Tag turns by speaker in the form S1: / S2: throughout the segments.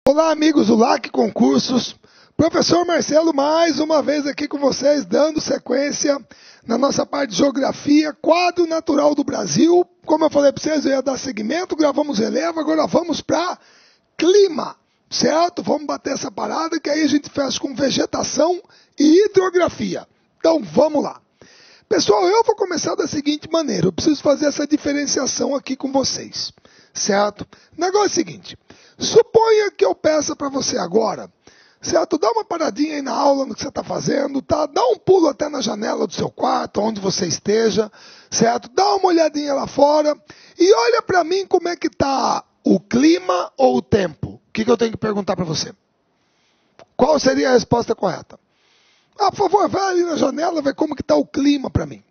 S1: Olá, amigos do LAC Concursos. Professor Marcelo, mais uma vez aqui com vocês, dando sequência na nossa parte de Geografia, quadro natural do Brasil. Como eu falei para vocês, eu ia dar seguimento, gravamos relevo, agora vamos para clima, certo? Vamos bater essa parada, que aí a gente fecha com vegetação e hidrografia. Então, vamos lá. Pessoal, eu vou começar da seguinte maneira, eu preciso fazer essa diferenciação aqui com vocês, certo? O negócio é o seguinte, suponha que eu peça para você agora, certo? Dá uma paradinha aí na aula no que você está fazendo, tá? Dá um pulo até na janela do seu quarto, onde você esteja, certo? Dá uma olhadinha lá fora e olha para mim como é que está o clima ou o tempo. O que eu tenho que perguntar para você? Qual seria a resposta correta? Ah, por favor, vai ali na janela, vê como que está o clima para mim.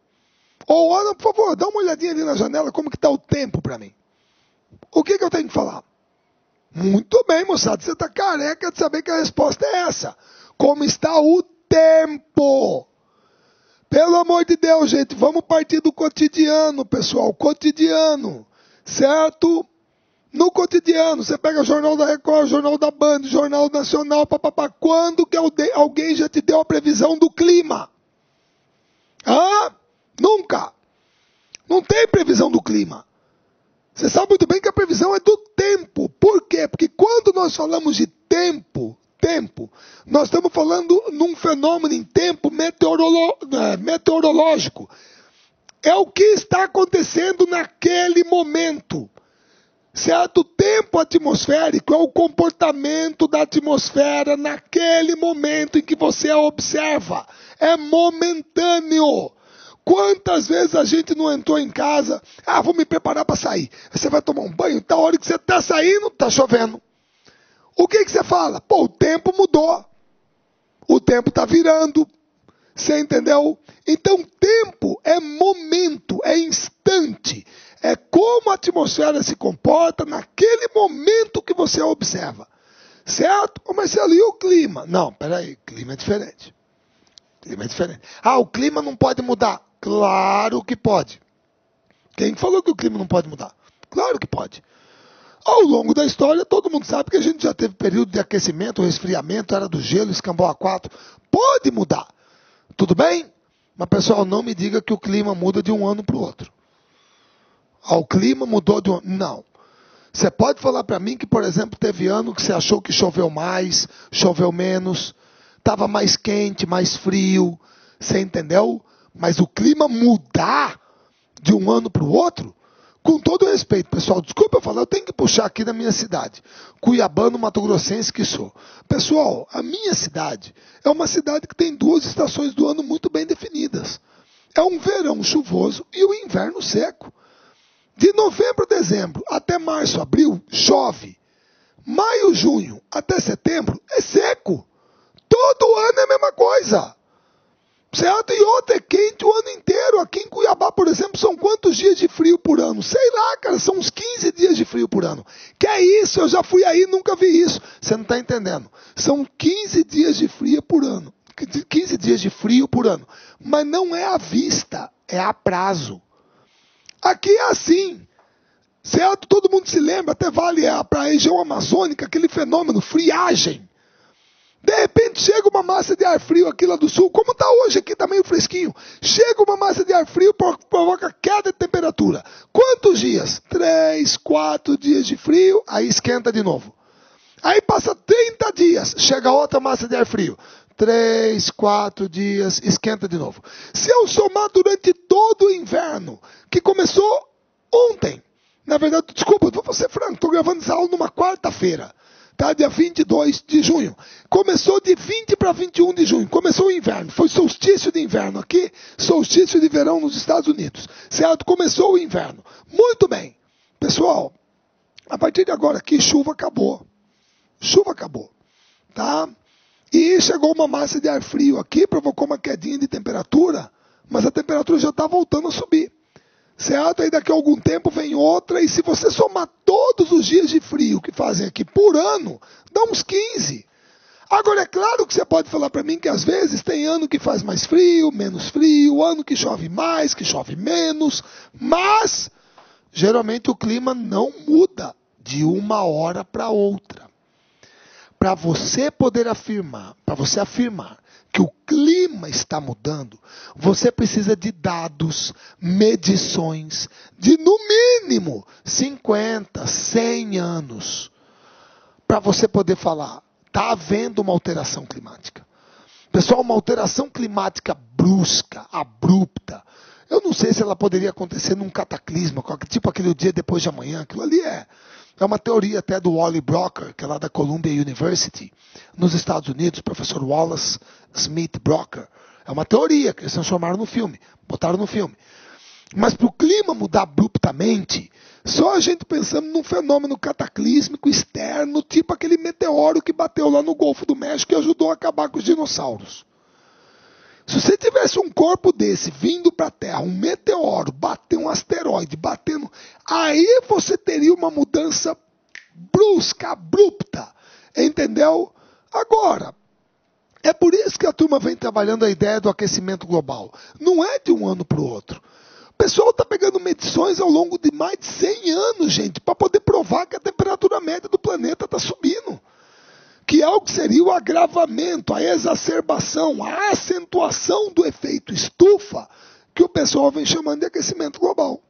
S1: Ou, olha, por favor, dá uma olhadinha ali na janela, como que está o tempo para mim. O que eu tenho que falar? Muito bem, moçada, você está careca de saber que a resposta é essa. Como está o tempo? Pelo amor de Deus, gente, vamos partir do cotidiano, pessoal, cotidiano, certo? No cotidiano, você pega o Jornal da Record, Jornal da Band, Jornal Nacional, papapá. Quando que alguém já te deu a previsão do clima? Ah, nunca. Não tem previsão do clima. Você sabe muito bem que a previsão é do tempo. Por quê? Porque quando nós falamos de tempo, nós estamos falando num fenômeno em tempo meteorológico. É o que está acontecendo naquele momento. Certo? O tempo atmosférico é o comportamento da atmosfera naquele momento em que você a observa. É momentâneo. Quantas vezes a gente não entrou em casa, vou me preparar para sair. Você vai tomar um banho, tá, a hora que você está saindo, está chovendo. O que você fala? Pô, o tempo mudou. O tempo está virando. Você entendeu? Então, tempo é momento, é instante. É como a atmosfera se comporta naquele momento que você a observa. Certo? Mas Marcelo, e o clima? Não, peraí, clima é diferente. Clima é diferente. O clima não pode mudar. Claro que pode. Quem falou que o clima não pode mudar? Claro que pode. Ao longo da história, todo mundo sabe que a gente já teve período de aquecimento, resfriamento, era do gelo, escambau A4. Pode mudar. Tudo bem? Mas, pessoal, não me diga que o clima muda de um ano para o outro. O clima mudou de um ano. Não. Você pode falar para mim que, por exemplo, teve ano que você achou que choveu mais, choveu menos, estava mais quente, mais frio. Você entendeu? Mas o clima mudar de um ano para o outro, com todo respeito, pessoal, desculpa eu falar, eu tenho que puxar aqui da minha cidade, cuiabano, mato-grossense que sou. Pessoal, a minha cidade é uma cidade que tem duas estações do ano muito bem definidas. É um verão chuvoso e o inverno seco. De novembro a dezembro até março, abril, chove. Maio, junho até setembro é seco. Todo ano é a mesma coisa. Certo? E outra, é quente o ano inteiro. Aqui em Cuiabá, por exemplo, são quantos dias de frio por ano? Sei lá, cara, são uns 15 dias de frio por ano. Que é isso? Eu já fui aí e nunca vi isso. Você não está entendendo. São 15 dias de frio por ano. 15 dias de frio por ano. Mas não é à vista, é a prazo. Aqui é assim. Certo? Todo mundo se lembra, até vale para a região amazônica, aquele fenômeno, friagem. De repente chega uma massa de ar frio aqui lá do sul, como está hoje aqui, está meio fresquinho. Chega uma massa de ar frio, provoca queda de temperatura. Quantos dias? 3, 4 dias de frio, aí esquenta de novo. Aí passa 30 dias, chega outra massa de ar frio. 3, 4 dias, esquenta de novo. Se eu somar durante todo o inverno, que começou ontem, na verdade, desculpa, vou ser franco, estou gravando essa aula numa quarta-feira. Tá, dia 22 de junho. Começou de 20 para 21 de junho. Começou o inverno. Foi solstício de inverno aqui, solstício de verão nos Estados Unidos. Certo? Começou o inverno. Muito bem. Pessoal, a partir de agora aqui, chuva acabou. Chuva acabou. Tá? E chegou uma massa de ar frio aqui, provocou uma quedinha de temperatura, mas a temperatura já está voltando a subir. Certo? Aí daqui a algum tempo vem outra, e se você somar todos os dias de frio que fazem aqui por ano, dá uns 15. Agora, é claro que você pode falar para mim que às vezes tem ano que faz mais frio, menos frio, ano que chove mais, que chove menos, mas geralmente o clima não muda de uma hora para outra. para você poder afirmar, que o clima está mudando, você precisa de dados, medições de no mínimo 50, 100 anos para você poder falar, está havendo uma alteração climática. Pessoal, uma alteração climática brusca, abrupta, eu não sei se ela poderia acontecer num cataclisma, tipo aquele dia depois de amanhã, aquilo ali é uma teoria até do Wally Brocker, que é lá da Columbia University, nos Estados Unidos, professor Wallace Smith Brocker. É uma teoria que eles transformaram no filme, botaram no filme. Mas para o clima mudar abruptamente, só a gente pensando num fenômeno cataclísmico externo, tipo aquele meteoro que bateu lá no Golfo do México e ajudou a acabar com os dinossauros. Se você tivesse um corpo desse vindo para a Terra, um meteoro, bater um asteroide, batendo, aí você teria uma mudança brusca, abrupta, entendeu? Agora, é por isso que a turma vem trabalhando a ideia do aquecimento global. Não é de um ano para o outro. O pessoal está pegando medições ao longo de mais de 100 anos, gente, para poder provar que a temperatura média do planeta está subindo. Que é o que seria o agravamento, a exacerbação, a acentuação do efeito estufa, que o pessoal vem chamando de aquecimento global.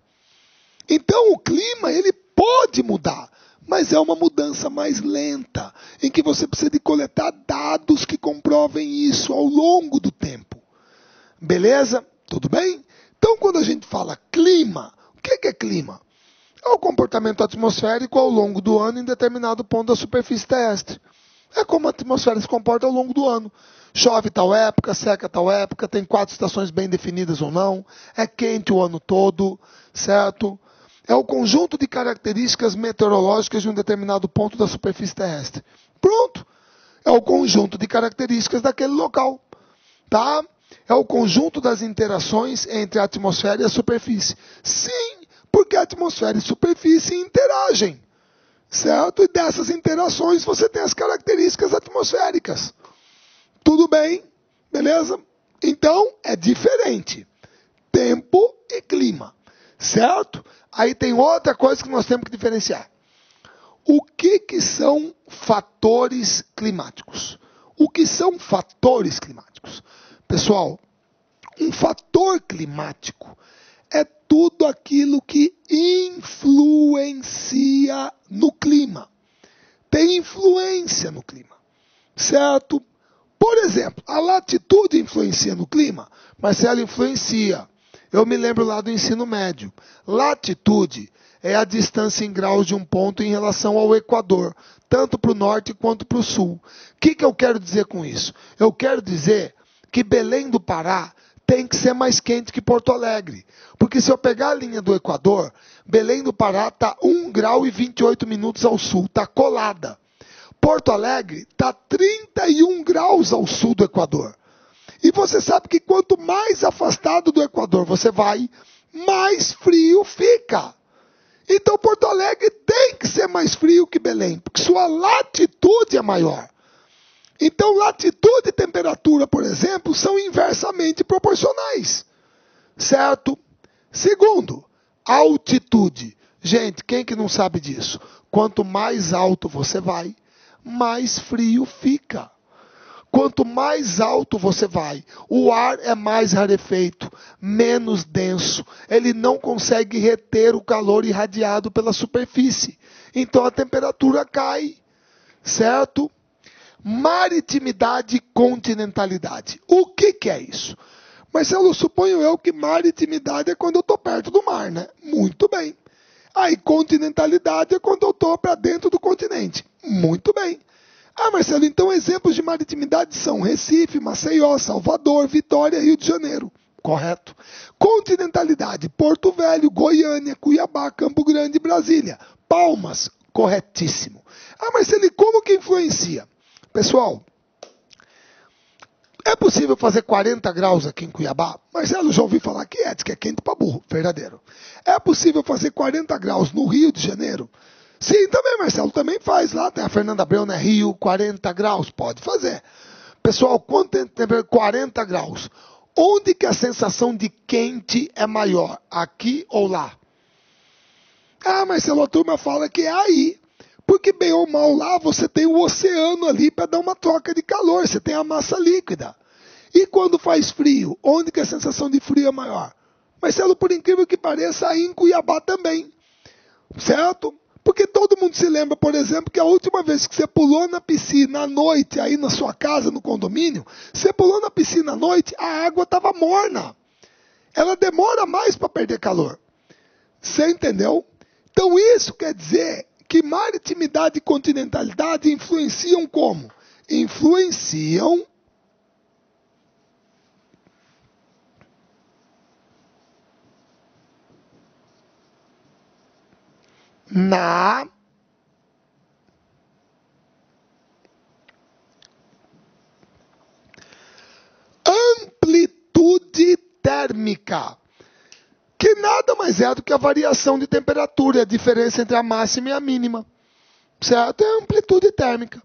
S1: Então o clima, ele pode mudar, mas é uma mudança mais lenta, em que você precisa de coletar dados que comprovem isso ao longo do tempo. Beleza? Tudo bem? Então quando a gente fala clima, o que é clima? É o comportamento atmosférico ao longo do ano em determinado ponto da superfície terrestre. É como a atmosfera se comporta ao longo do ano. Chove tal época, seca tal época, tem 4 estações bem definidas ou não, é quente o ano todo, certo? É o conjunto de características meteorológicas de um determinado ponto da superfície terrestre. Pronto! É o conjunto de características daquele local, tá? É o conjunto das interações entre a atmosfera e a superfície. Sim, porque a atmosfera e a superfície interagem. Certo? E dessas interações você tem as características atmosféricas. Tudo bem? Beleza? Então, é diferente. Tempo e clima. Certo? Aí tem outra coisa que nós temos que diferenciar. O que são fatores climáticos? O que são fatores climáticos? Pessoal, um fator climático é tudo aquilo que influencia no clima. Tem influência no clima, certo? Por exemplo, a latitude influencia no clima? Marcelo, influencia. Eu me lembro lá do ensino médio. Latitude é a distância em graus de um ponto em relação ao Equador, tanto para o norte quanto para o sul. O que eu quero dizer com isso? Eu quero dizer que Belém do Pará tem que ser mais quente que Porto Alegre. Porque se eu pegar a linha do Equador, Belém do Pará está 1 grau e 28 minutos ao sul, está colada. Porto Alegre está 31 graus ao sul do Equador. E você sabe que quanto mais afastado do Equador você vai, mais frio fica. Então Porto Alegre tem que ser mais frio que Belém, porque sua latitude é maior. Então, latitude e temperatura, por exemplo, são inversamente proporcionais. Certo? Segundo, altitude. Gente, quem que não sabe disso? Quanto mais alto você vai, mais frio fica. Quanto mais alto você vai, o ar é mais rarefeito, menos denso. Ele não consegue reter o calor irradiado pela superfície. Então, a temperatura cai. Certo? Maritimidade e continentalidade. O que é isso? Marcelo, suponho eu que maritimidade é quando eu estou perto do mar, né? Muito bem. Aí continentalidade é quando eu estou para dentro do continente. Muito bem. Ah, Marcelo, então exemplos de maritimidade são Recife, Maceió, Salvador, Vitória, Rio de Janeiro. Correto. Continentalidade, Porto Velho, Goiânia, Cuiabá, Campo Grande, Brasília. Palmas. Corretíssimo. Ah, Marcelo, e como que influencia? Pessoal, é possível fazer 40 graus aqui em Cuiabá? Marcelo, já ouvi falar que diz que é quente para burro. Verdadeiro. É possível fazer 40 graus no Rio de Janeiro? Sim, também, Marcelo, também faz lá. Tem a Fernanda Abreu, né? Rio, 40 graus. Pode fazer. Pessoal, quando tem 40 graus, onde que a sensação de quente é maior? Aqui ou lá? Ah, Marcelo, a turma fala que é aí. Porque bem ou mal lá você tem o oceano ali para dar uma troca de calor, você tem a massa líquida. E quando faz frio, onde que a sensação de frio é maior? Marcelo, por incrível que pareça, aí em Cuiabá também, certo? Porque todo mundo se lembra, por exemplo, que a última vez que você pulou na piscina à noite, aí na sua casa, no condomínio, você pulou na piscina à noite, a água estava morna. Ela demora mais para perder calor. Você entendeu? Então isso quer dizer que maritimidade e continentalidade influenciam como? Influenciam na amplitude térmica, que nada mais é do que a variação de temperatura, a diferença entre a máxima e a mínima, certo? É a amplitude térmica.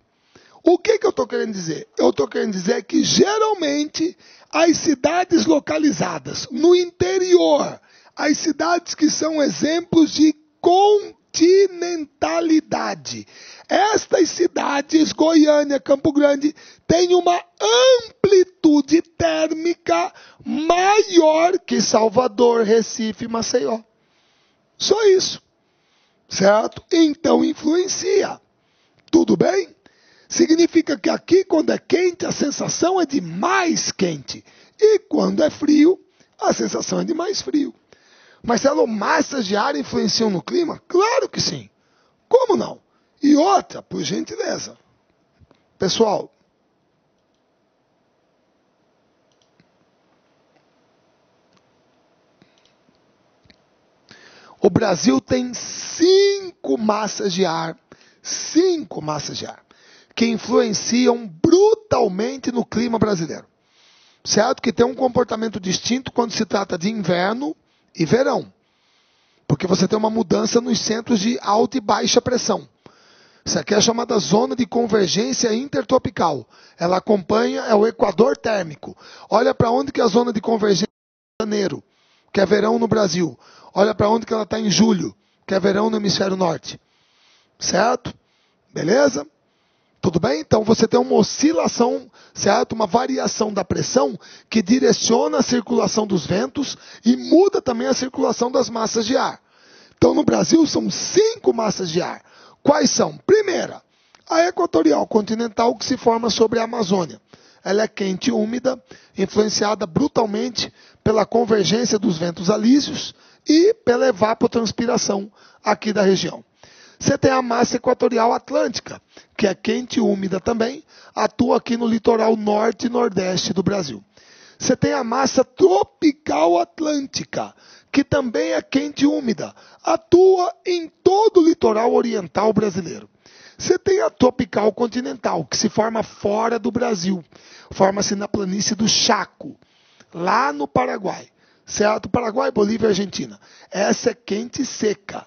S1: O que eu estou querendo dizer? Eu estou querendo dizer que geralmente as cidades localizadas no interior, as cidades que são exemplos de continentalidade, estas cidades, Goiânia, Campo Grande, têm uma amplitude térmica maior que Salvador, Recife e Maceió. Só isso, certo? Então influencia. Tudo bem? Significa que aqui, quando é quente, a sensação é de mais quente. E quando é frio, a sensação é de mais frio. Marcelo, massas de ar influenciam no clima? Claro que sim. Como não? E outra, por gentileza. Pessoal, o Brasil tem 5 massas de ar, que influenciam brutalmente no clima brasileiro. Certo? Que tem um comportamento distinto quando se trata de inverno e verão. Porque você tem uma mudança nos centros de alta e baixa pressão. Isso aqui é chamada zona de convergência intertropical. Ela acompanha, é o equador térmico. Olha para onde que é a zona de convergência está em janeiro, que é verão no Brasil. Olha para onde que ela está em julho, que é verão no hemisfério norte. Certo? Beleza? Tudo bem? Então você tem uma oscilação, certo? Uma variação da pressão que direciona a circulação dos ventos e muda também a circulação das massas de ar. Então no Brasil são 5 massas de ar. Quais são? Primeira, a equatorial continental que se forma sobre a Amazônia. Ela é quente e úmida, influenciada brutalmente pela convergência dos ventos alísios e pela evapotranspiração aqui da região. Você tem a massa equatorial atlântica, que é quente e úmida também, atua aqui no litoral norte e nordeste do Brasil. Você tem a massa tropical atlântica, que também é quente e úmida, atua em todo o litoral oriental brasileiro. Você tem a tropical continental, que se forma fora do Brasil, forma-se na planície do Chaco, lá no Paraguai, certo? Paraguai, Bolívia e Argentina. Essa é quente e seca,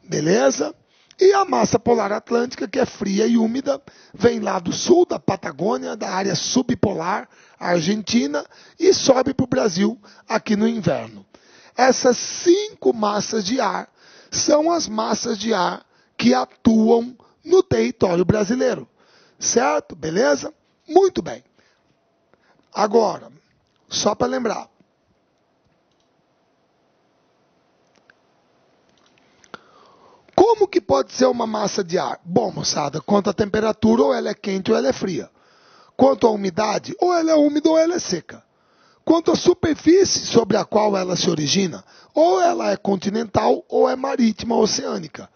S1: beleza? E a massa polar atlântica, que é fria e úmida, vem lá do sul da Patagônia, da área subpolar argentina, e sobe para o Brasil aqui no inverno. Essas 5 massas de ar são as massas de ar que atuam no território brasileiro. Certo? Beleza? Muito bem. Agora, só para lembrar. Como que pode ser uma massa de ar? Bom, moçada, quanto à temperatura, ou ela é quente ou ela é fria. Quanto à umidade, ou ela é úmida ou ela é seca. Quanto à superfície sobre a qual ela se origina, ou ela é continental ou é marítima, oceânica.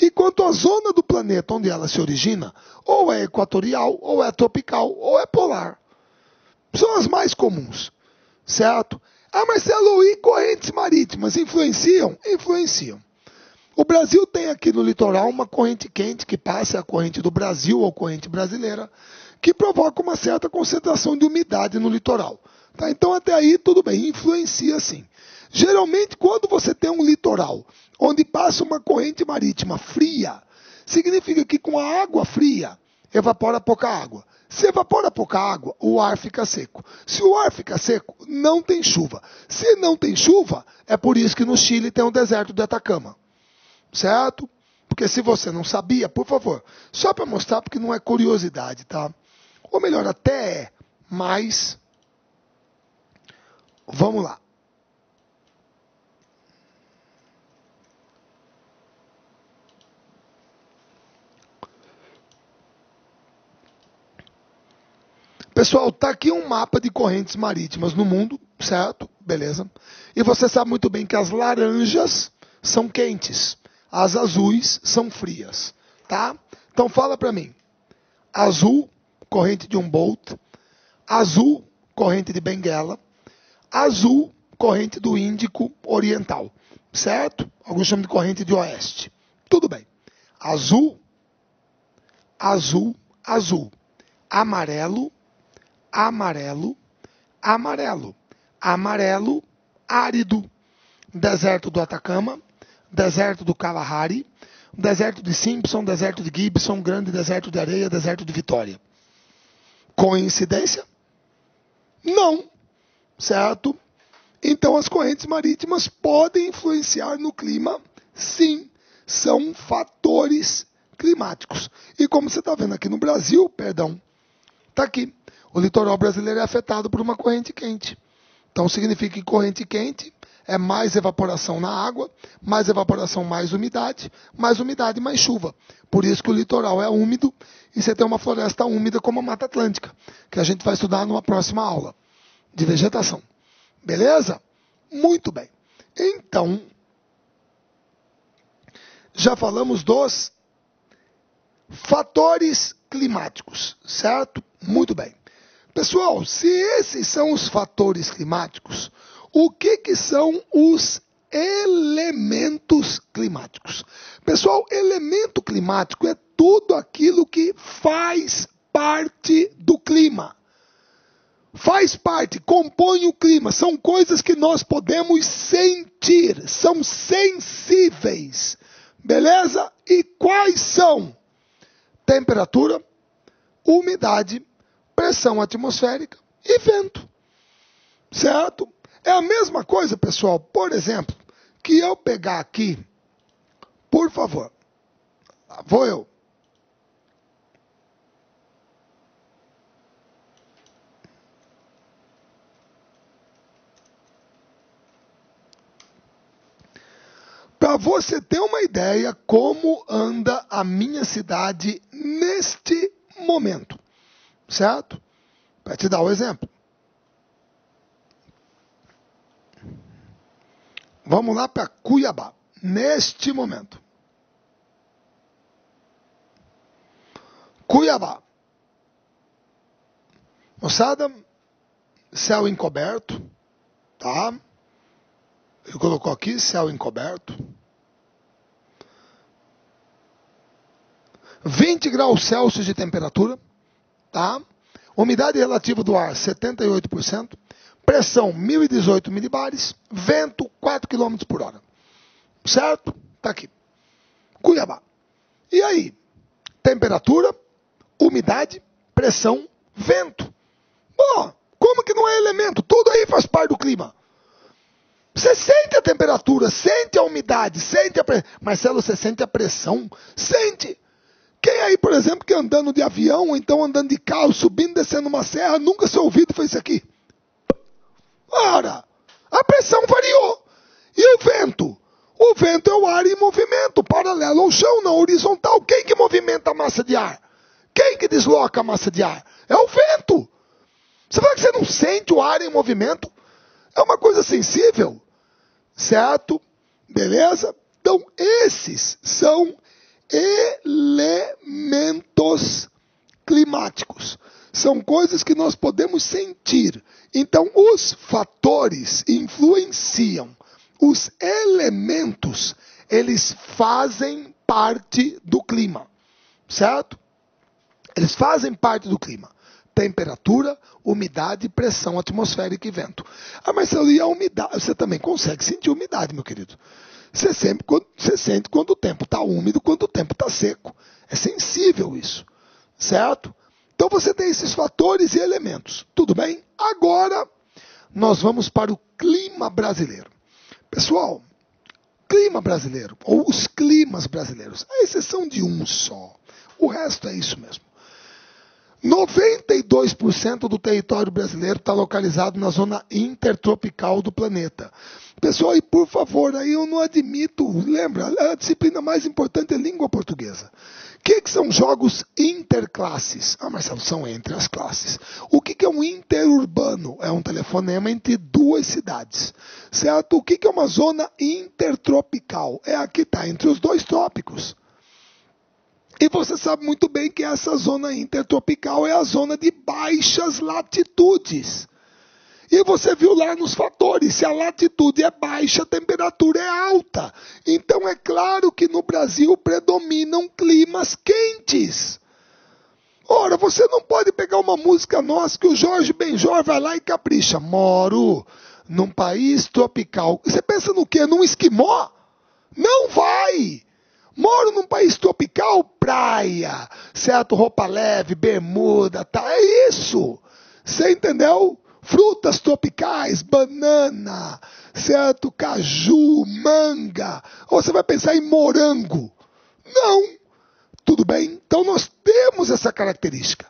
S1: E quanto à zona do planeta onde ela se origina, ou é equatorial, ou é tropical, ou é polar. São as mais comuns, certo? Ah, Marcelo, e correntes marítimas influenciam? Influenciam. O Brasil tem aqui no litoral uma corrente quente que passa, a corrente do Brasil ou corrente brasileira, que provoca uma certa concentração de umidade no litoral. Tá? Então até aí tudo bem, influencia sim. Geralmente quando você tem um litoral onde passa uma corrente marítima fria, significa que com a água fria evapora pouca água. Se evapora pouca água, o ar fica seco. Se o ar fica seco, não tem chuva. Se não tem chuva, é por isso que no Chile tem o deserto de Atacama. Certo? Porque se você não sabia, por favor, só para mostrar, porque não é curiosidade, tá? Ou melhor, até é, mas vamos lá. Pessoal, tá aqui um mapa de correntes marítimas no mundo, certo? Beleza. E você sabe muito bem que as laranjas são quentes, as azuis são frias, tá? Então fala para mim. Azul, corrente de Humboldt. Azul, corrente de Benguela. Azul, corrente do Índico Oriental, certo? Alguns chamam de corrente de Oeste. Tudo bem. Azul, azul, azul. Amarelo, amarelo, amarelo. Amarelo, árido. Deserto do Atacama, deserto do Kalahari, deserto de Simpson, deserto de Gibson, grande deserto de areia, deserto de Vitória. Coincidência? Não. Certo? Então as correntes marítimas podem influenciar no clima, sim. São fatores climáticos. E como você está vendo aqui no Brasil, está aqui. O litoral brasileiro é afetado por uma corrente quente. Então significa que corrente quente é mais evaporação na água, mais evaporação, mais umidade, mais chuva. Por isso que o litoral é úmido e você tem uma floresta úmida como a Mata Atlântica, que a gente vai estudar numa próxima aula de vegetação. Beleza? Muito bem. Então, já falamos dos fatores climáticos, certo? Muito bem. Pessoal, se esses são os fatores climáticos, o que são os elementos climáticos? Pessoal, elemento climático é tudo aquilo que faz parte do clima. Faz parte, compõe o clima. São coisas que nós podemos sentir, são sensíveis. Beleza? E quais são? Temperatura, umidade, pressão atmosférica e vento. Certo? É a mesma coisa, pessoal, por exemplo, que eu pegar aqui, por favor, vou eu. Para você ter uma ideia como anda a minha cidade neste momento, certo? Para te dar um exemplo. Vamos lá para Cuiabá, neste momento. Cuiabá. Moçada, céu encoberto, tá? Ele colocou aqui, céu encoberto. 20 graus Celsius de temperatura, tá? Umidade relativa do ar, 78%. Pressão, 1018 milibares. Vento, 4 km por hora. Certo? Tá aqui. Cuiabá. E aí? Temperatura, umidade, pressão, vento. Bom, como que não é elemento? Tudo aí faz parte do clima. Você sente a temperatura, sente a umidade, sente a pressão. Marcelo, você sente a pressão? Sente. Quem aí, por exemplo, que andando de avião, ou então andando de carro, subindo, descendo uma serra, nunca seu ouvido fez isso aqui? Ora, a pressão variou. E o vento? O vento é o ar em movimento, paralelo ao chão, não horizontal. Quem que movimenta a massa de ar? Quem que desloca a massa de ar? É o vento. Você fala que você não sente o ar em movimento? É uma coisa sensível. Certo? Beleza? Então, esses são elementos climáticos. São coisas que nós podemos sentir. Então, os fatores influenciam. Os elementos, eles fazem parte do clima. Certo? Eles fazem parte do clima. Temperatura, umidade, pressão atmosférica e vento. Ah, Marcelo, e a umidade? Você também consegue sentir umidade, meu querido. Você sente quando o tempo está úmido, quando o tempo está seco. É sensível isso. Certo? Então você tem esses fatores e elementos. Tudo bem? Agora, nós vamos para o clima brasileiro. Pessoal, clima brasileiro, ou os climas brasileiros, à exceção de um só. O resto é isso mesmo. 92% do território brasileiro está localizado na zona intertropical do planeta. Pessoal, e por favor, aí eu não admito, lembra, a disciplina mais importante é língua portuguesa. O que são jogos interclasses? Ah, Marcelo, são entre as classes. O que é um interurbano? É um telefonema entre duas cidades. Certo? O que é uma zona intertropical? É a que está entre os dois trópicos. E você sabe muito bem que essa zona intertropical é a zona de baixas latitudes. E você viu lá nos fatores, se a latitude é baixa, a temperatura é alta. Então é claro que no Brasil predominam climas quentes. Ora, você não pode pegar uma música nossa que o Jorge Benjor vai lá e capricha. Moro num país tropical. Você pensa no quê? Num esquimó? Não vai! Moro num país tropical, praia, certo? Roupa leve, bermuda, tá? É isso. Você entendeu? Frutas tropicais, banana, certo? Caju, manga. Ou você vai pensar em morango? Não. Tudo bem? Então nós temos essa característica.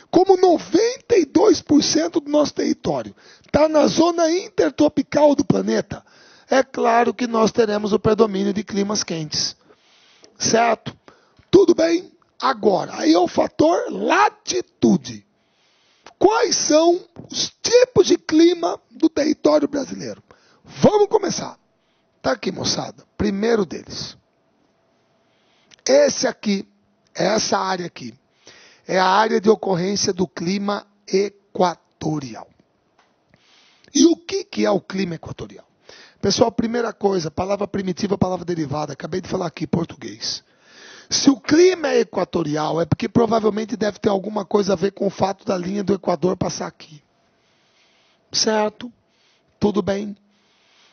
S1: Como 92% do nosso território está na zona intertropical do planeta, é claro que nós teremos o predomínio de climas quentes. Certo? Tudo bem? Agora, aí é o fator latitude. Quais são os tipos de clima do território brasileiro? Vamos começar. Tá aqui, moçada. Primeiro deles. Esse aqui, essa área aqui, é a área de ocorrência do clima equatorial. E o que é o clima equatorial? Pessoal, primeira coisa, palavra primitiva, palavra derivada. Acabei de falar aqui, português. Se o clima é equatorial, é porque provavelmente deve ter alguma coisa a ver com o fato da linha do Equador passar aqui. Certo? Tudo bem?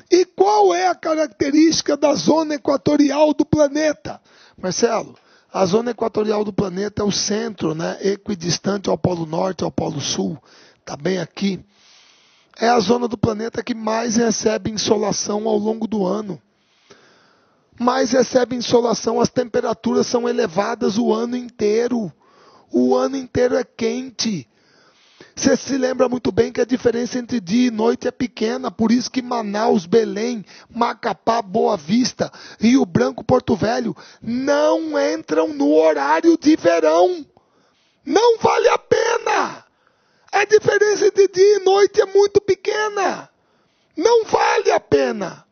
S1: E qual é a característica da zona equatorial do planeta? Marcelo, a zona equatorial do planeta é o centro, né? Equidistante ao Polo Norte, ao Polo Sul. Está bem aqui. É a zona do planeta que mais recebe insolação ao longo do ano. Mais recebe insolação, as temperaturas são elevadas o ano inteiro. O ano inteiro é quente. Você se lembra muito bem que a diferença entre dia e noite é pequena, por isso que Manaus, Belém, Macapá, Boa Vista, Rio Branco, Porto Velho não entram no horário de verão. Não vale a pena. A diferença entre dia e noite é muito pequena. Não vale a pena.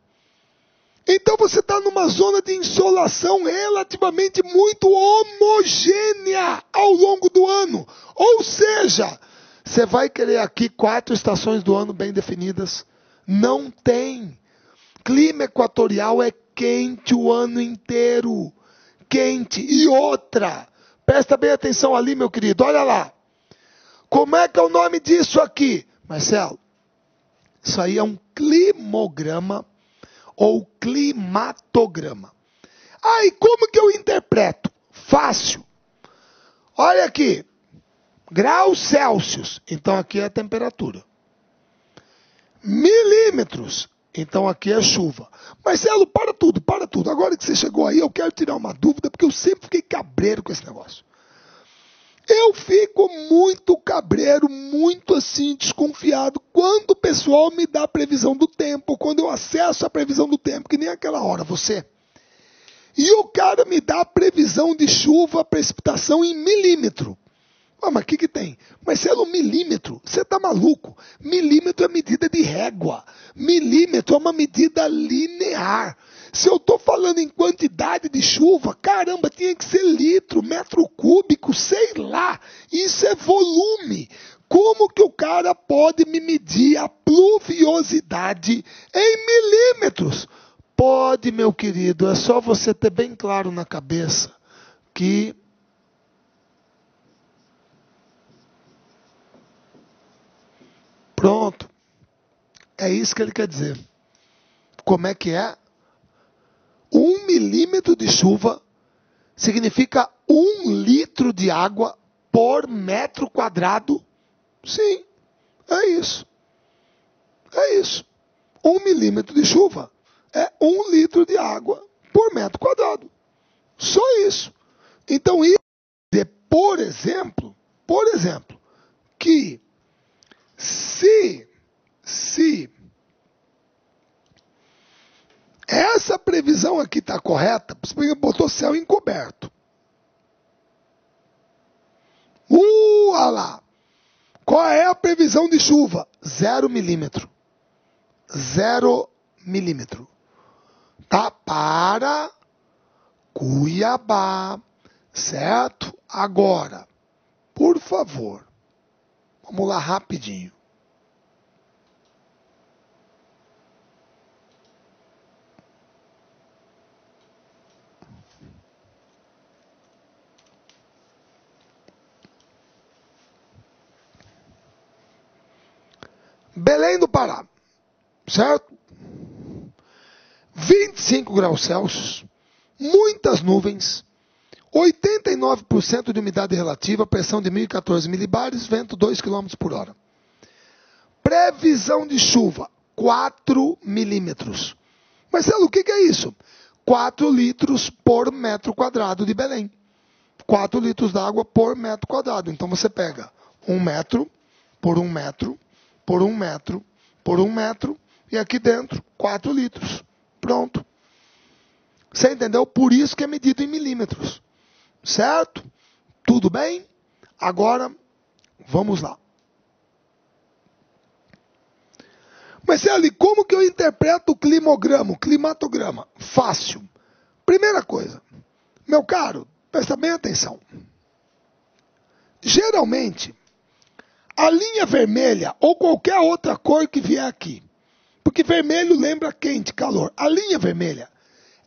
S1: Então você está numa zona de insolação relativamente muito homogênea ao longo do ano. Ou seja, você vai querer aqui 4 estações do ano bem definidas? Não tem. Clima equatorial é quente o ano inteiro. Quente. E outra, presta bem atenção ali, meu querido, olha lá. Como é que é o nome disso aqui? Marcelo, isso aí é um climograma ou climatograma. Ah, e como que eu interpreto? Fácil. Olha aqui, graus Celsius, então aqui é a temperatura. Milímetros, então aqui é chuva. Marcelo, para tudo. Agora que você chegou aí, eu quero tirar uma dúvida, porque eu sempre fiquei cabreiro com esse negócio. Eu fico muito cabreiro, muito assim, desconfiado, quando o pessoal me dá a previsão do tempo, quando eu acesso a previsão do tempo, que nem aquela hora, você. E o cara me dá a previsão de chuva, precipitação em milímetro. Ah, mas o que tem? Marcelo, milímetro? Você tá maluco? Milímetro é medida de régua. Milímetro é uma medida linear. Se eu estou falando em quantidade de chuva, caramba, tinha que ser litro, metro cúbico, sei lá. Isso é volume. Como que o cara pode me medir a pluviosidade em milímetros? Pode, meu querido, é só você ter bem claro na cabeça que pronto. É isso que ele quer dizer. Como é que é? 1 milímetro de chuva significa 1 litro de água por metro quadrado? Sim, é isso. É isso. 1 milímetro de chuva é 1 litro de água por metro quadrado. Só isso. Então, isso quer dizer, por exemplo, que se essa previsão aqui está correta, você botou céu encoberto. Olha lá. Qual é a previsão de chuva? 0 milímetro. 0 milímetro. Tá? Para Cuiabá. Certo? Agora, por favor, vamos lá rapidinho. Belém do Pará, certo? 25 graus Celsius, muitas nuvens, 89% de umidade relativa, pressão de 1014 milibares, vento 2 km por hora. Previsão de chuva, 4 milímetros. Marcelo, o que é isso? 4 litros por metro quadrado de Belém. 4 litros d'água por metro quadrado. Então você pega 1 metro por 1 metro, por 1 metro, por 1 metro, e aqui dentro, 4 litros. Pronto. Você entendeu? Por isso que é medido em milímetros. Certo? Tudo bem? Agora, vamos lá. Marcelo, como que eu interpreto o climatograma? Fácil. Primeira coisa, meu caro, presta bem atenção. Geralmente, a linha vermelha ou qualquer outra cor que vier aqui, porque vermelho lembra quente, calor. A linha vermelha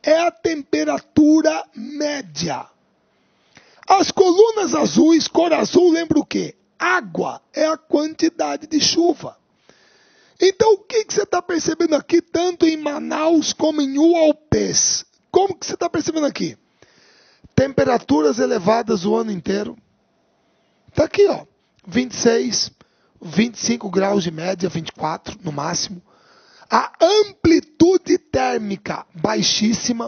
S1: é a temperatura média. As colunas azuis, cor azul, lembra o quê? Água é a quantidade de chuva. Então, o que você está percebendo aqui, tanto em Manaus como em Uaupés? Como que você está percebendo aqui? Temperaturas elevadas o ano inteiro. Está aqui, ó. 26, 25 graus de média, 24 no máximo. A amplitude térmica baixíssima.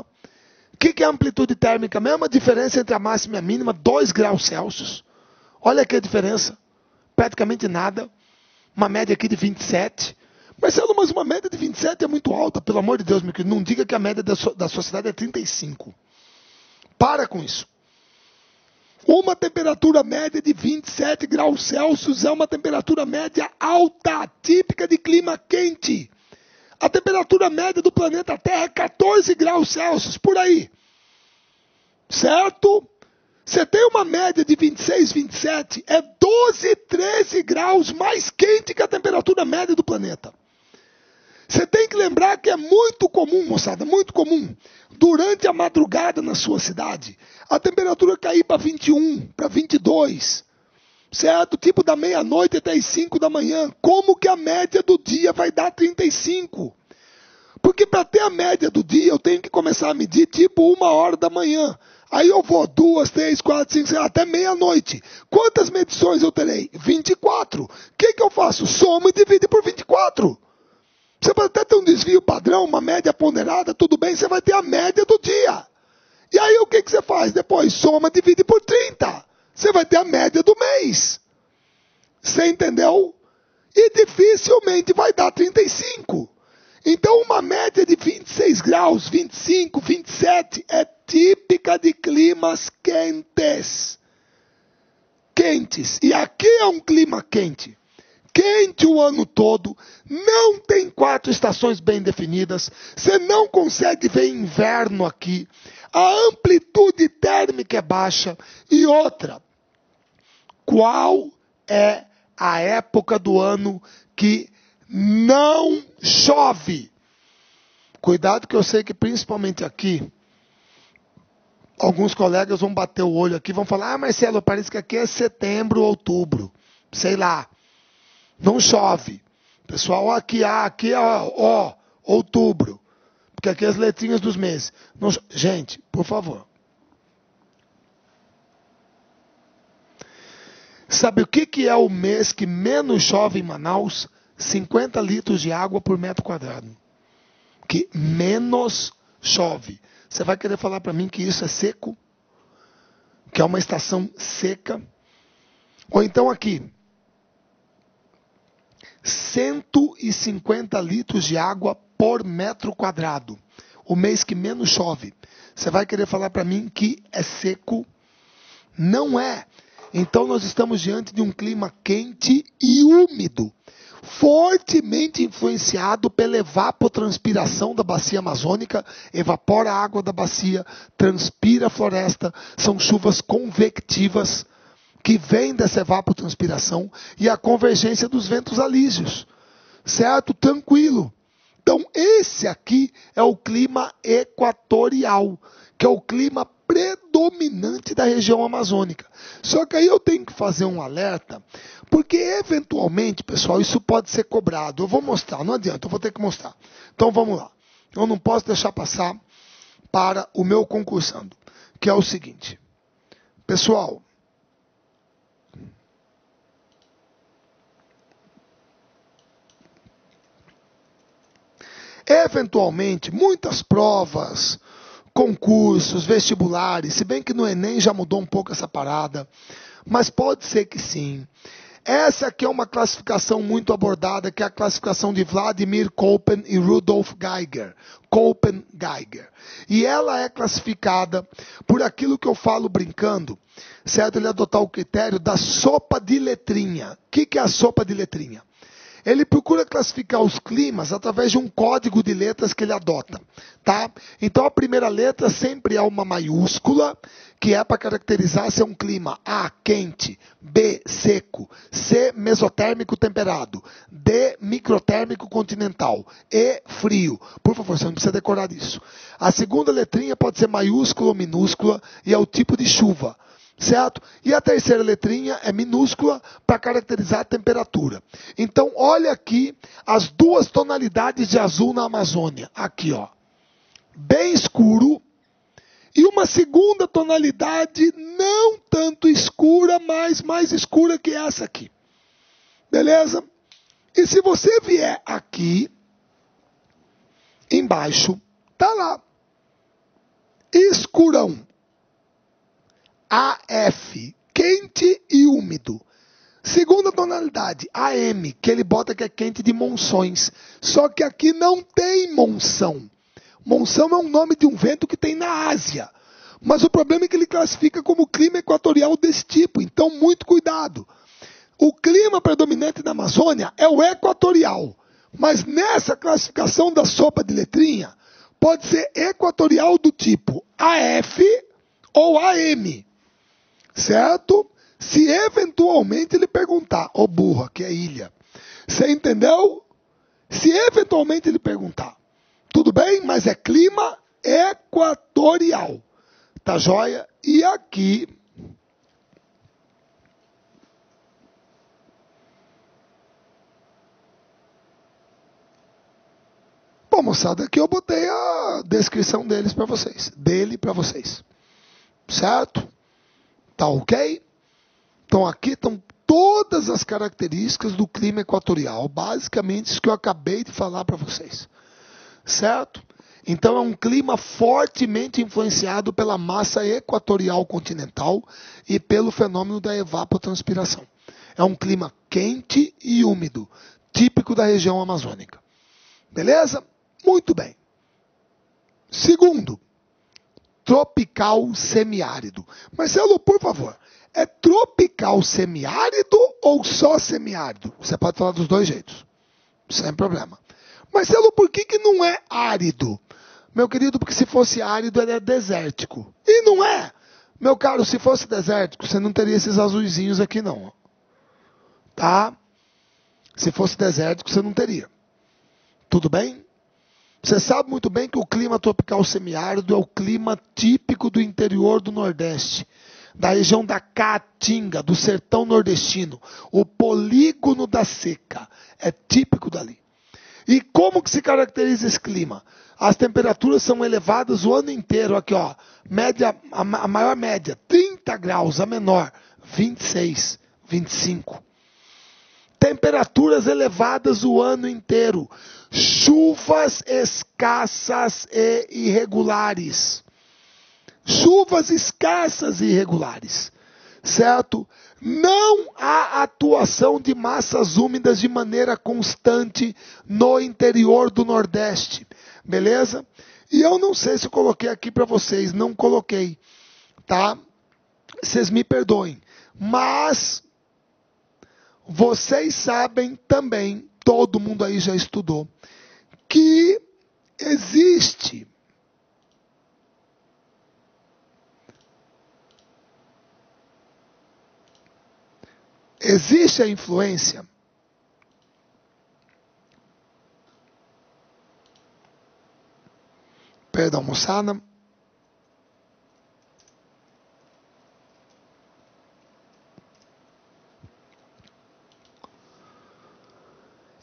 S1: O que é a amplitude térmica? Mesma diferença entre a máxima e a mínima, 2 graus Celsius. Olha aqui a diferença. Praticamente nada. Uma média aqui de 27. Marcelo, mas uma média de 27 é muito alta. Pelo amor de Deus, meu querido, não diga que a média da sociedade é 35. Para com isso. Uma temperatura média de 27 graus Celsius é uma temperatura média alta, típica de clima quente. A temperatura média do planeta Terra é 14 graus Celsius, por aí. Certo? Você tem uma média de 26, 27, é 12, 13 graus mais quente que a temperatura média do planeta. Você tem que lembrar que é muito comum, moçada, muito comum, durante a madrugada na sua cidade, a temperatura cair para 21, para 22, certo? Tipo da meia-noite até as 5 da manhã. Como que a média do dia vai dar 35? Porque para ter a média do dia, eu tenho que começar a medir tipo 1 hora da manhã. Aí eu vou 2, 3, 4, 5, 6, até meia-noite. Quantas medições eu terei? 24. O que eu faço? Soma e divide por 24. Você pode até ter um desvio padrão, uma média ponderada, tudo bem, você vai ter a média do dia. E aí o que você faz? Depois soma, divide por 30. Você vai ter a média do mês. Você entendeu? E dificilmente vai dar 35. Então uma média de 26 graus, 25, 27 é típica de climas quentes. Quentes. E aqui é um clima quente. Quente o ano todo, não tem 4 estações bem definidas, você não consegue ver inverno aqui, a amplitude térmica é baixa. E outra, qual é a época do ano que não chove? Cuidado que eu sei que principalmente aqui, alguns colegas vão bater o olho aqui, vão falar, Marcelo, parece que aqui é setembro, outubro, sei lá. Não chove. Pessoal, aqui é outubro. Porque aqui é as letrinhas dos meses. Não, gente, por favor. Sabe o que é o mês que menos chove em Manaus? 50 litros de água por metro quadrado. que menos chove. Você vai querer falar para mim que isso é seco? Que é uma estação seca? Ou então aqui, 150 litros de água por metro quadrado. O mês que menos chove. Você vai querer falar para mim que é seco? Não é. Então nós estamos diante de um clima quente e úmido, fortemente influenciado pela evapotranspiração da bacia amazônica, evapora a água da bacia, transpira a floresta, são chuvas convectivas que vêm dessa evapotranspiração e a convergência dos ventos alísios, certo? Tranquilo. Então esse aqui é o clima equatorial, que é o clima predominante da região amazônica. Só que aí eu tenho que fazer um alerta, porque eventualmente, pessoal, isso pode ser cobrado. Eu vou mostrar, não adianta, eu vou ter que mostrar. Então vamos lá. Eu não posso deixar passar para o meu concursando, que é o seguinte. Pessoal, eventualmente, muitas provas, concursos, vestibulares, se bem que no Enem já mudou um pouco essa parada, mas pode ser que sim. Essa aqui é uma classificação muito abordada, que é a classificação de Vladimir Köppen e Rudolf Geiger. Köppen-Geiger. E ela é classificada por aquilo que eu falo brincando, certo? Ele adotar o critério da sopa de letrinha. O que é a sopa de letrinha? Ele procura classificar os climas através de um código de letras que ele adota, tá? Então a primeira letra sempre é uma maiúscula, que é para caracterizar se é um clima A, quente, B, seco, C, mesotérmico temperado, D, microtérmico continental, E, frio. Por favor, você não precisa decorar isso. A segunda letrinha pode ser maiúscula ou minúscula e é o tipo de chuva. Certo? E a terceira letrinha é minúscula para caracterizar a temperatura. Então, olha aqui as duas tonalidades de azul na Amazônia. Aqui, ó. Bem escuro. E uma segunda tonalidade não tanto escura, mas mais escura que essa aqui. Beleza? E se você vier aqui, embaixo, tá lá. Escurão. AF, quente e úmido. Segunda tonalidade, AM, que ele bota que é quente de monções. Só que aqui não tem monção. Monção é um nome de um vento que tem na Ásia. Mas o problema é que ele classifica como clima equatorial desse tipo. Então, muito cuidado. O clima predominante na Amazônia é o equatorial. Mas nessa classificação da sopa de letrinha, pode ser equatorial do tipo AF ou AM. Certo? Se eventualmente ele perguntar, ô burra, que é ilha. Você entendeu? Se eventualmente ele perguntar, tudo bem, mas é clima equatorial. Tá joia? E aqui, bom, moçada, aqui eu botei a descrição dele para vocês. Certo? Tá ok? Então aqui estão todas as características do clima equatorial, basicamente isso que eu acabei de falar para vocês. Certo? Então é um clima fortemente influenciado pela massa equatorial continental e pelo fenômeno da evapotranspiração. É um clima quente e úmido, típico da região amazônica. Beleza? Muito bem. Segundo, tropical semiárido. Marcelo, por favor, é tropical semiárido ou só semiárido? Você pode falar dos dois jeitos, sem problema. Marcelo, por que não é árido? Meu querido, porque se fosse árido, ele é desértico. E não é. Meu caro, se fosse desértico, você não teria esses azuizinhos aqui não. Tá? Se fosse desértico, você não teria. Tudo bem? Você sabe muito bem que o clima tropical semiárido é o clima típico do interior do Nordeste, da região da Caatinga, do sertão nordestino. O polígono da seca é típico dali. E como que se caracteriza esse clima? As temperaturas são elevadas o ano inteiro. Aqui, ó, média, a maior média, 30 graus, a menor, 26, 25. temperaturas elevadas o ano inteiro, chuvas escassas e irregulares. Chuvas escassas e irregulares, certo? Não há atuação de massas úmidas de maneira constante no interior do Nordeste, beleza? E eu não sei se eu coloquei aqui para vocês, não coloquei, tá? Vocês me perdoem, mas vocês sabem também, todo mundo aí já estudou, que existe a influência moçada.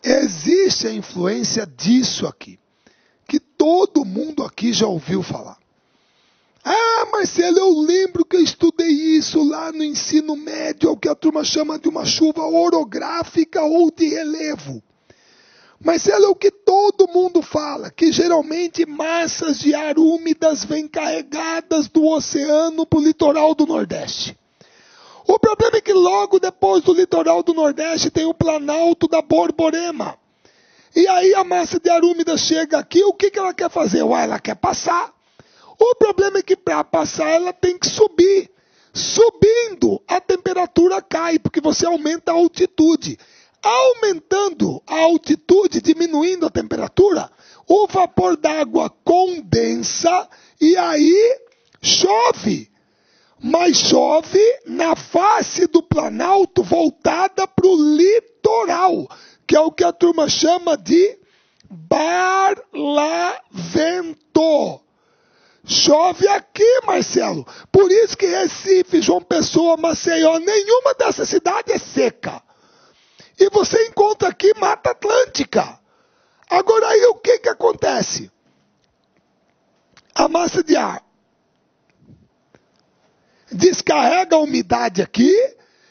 S1: Existe a influência disso aqui, que todo mundo aqui já ouviu falar. Ah, Marcelo, eu lembro que eu estudei isso lá no ensino médio, é o que a turma chama de uma chuva orográfica ou de relevo. Marcelo, é o que todo mundo fala, que geralmente massas de ar úmidas vêm carregadas do oceano para o litoral do Nordeste. O problema é que logo depois do litoral do Nordeste tem o Planalto da Borborema. E aí a massa de ar úmida chega aqui, o que ela quer fazer? Ué, ela quer passar. O problema é que para passar ela tem que subir. Subindo, a temperatura cai, porque você aumenta a altitude. Aumentando a altitude, diminuindo a temperatura, o vapor d'água condensa e aí chove. Mas chove na face do Planalto voltada para o litoral, que é o que a turma chama de barlavento. Chove aqui, Marcelo. Por isso que Recife, João Pessoa, Maceió, nenhuma dessas cidades é seca. E você encontra aqui Mata Atlântica. Agora aí o que acontece? A massa de ar descarrega a umidade aqui,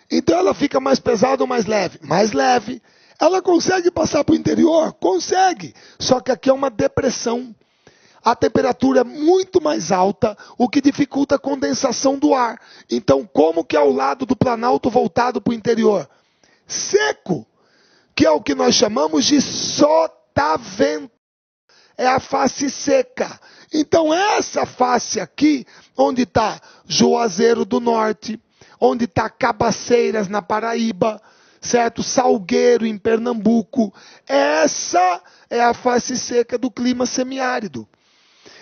S1: então ela fica mais pesada ou mais leve? Mais leve. Ela consegue passar para o interior? Consegue. Só que aqui é uma depressão. A temperatura é muito mais alta, o que dificulta a condensação do ar. Então, como que é ao lado do Planalto voltado para o interior? Seco, que é o que nós chamamos de sotavento. É a face seca. Então, essa face aqui, onde está Juazeiro do Norte, onde está Cabaceiras na Paraíba, certo? Salgueiro em Pernambuco, essa é a face seca do clima semiárido.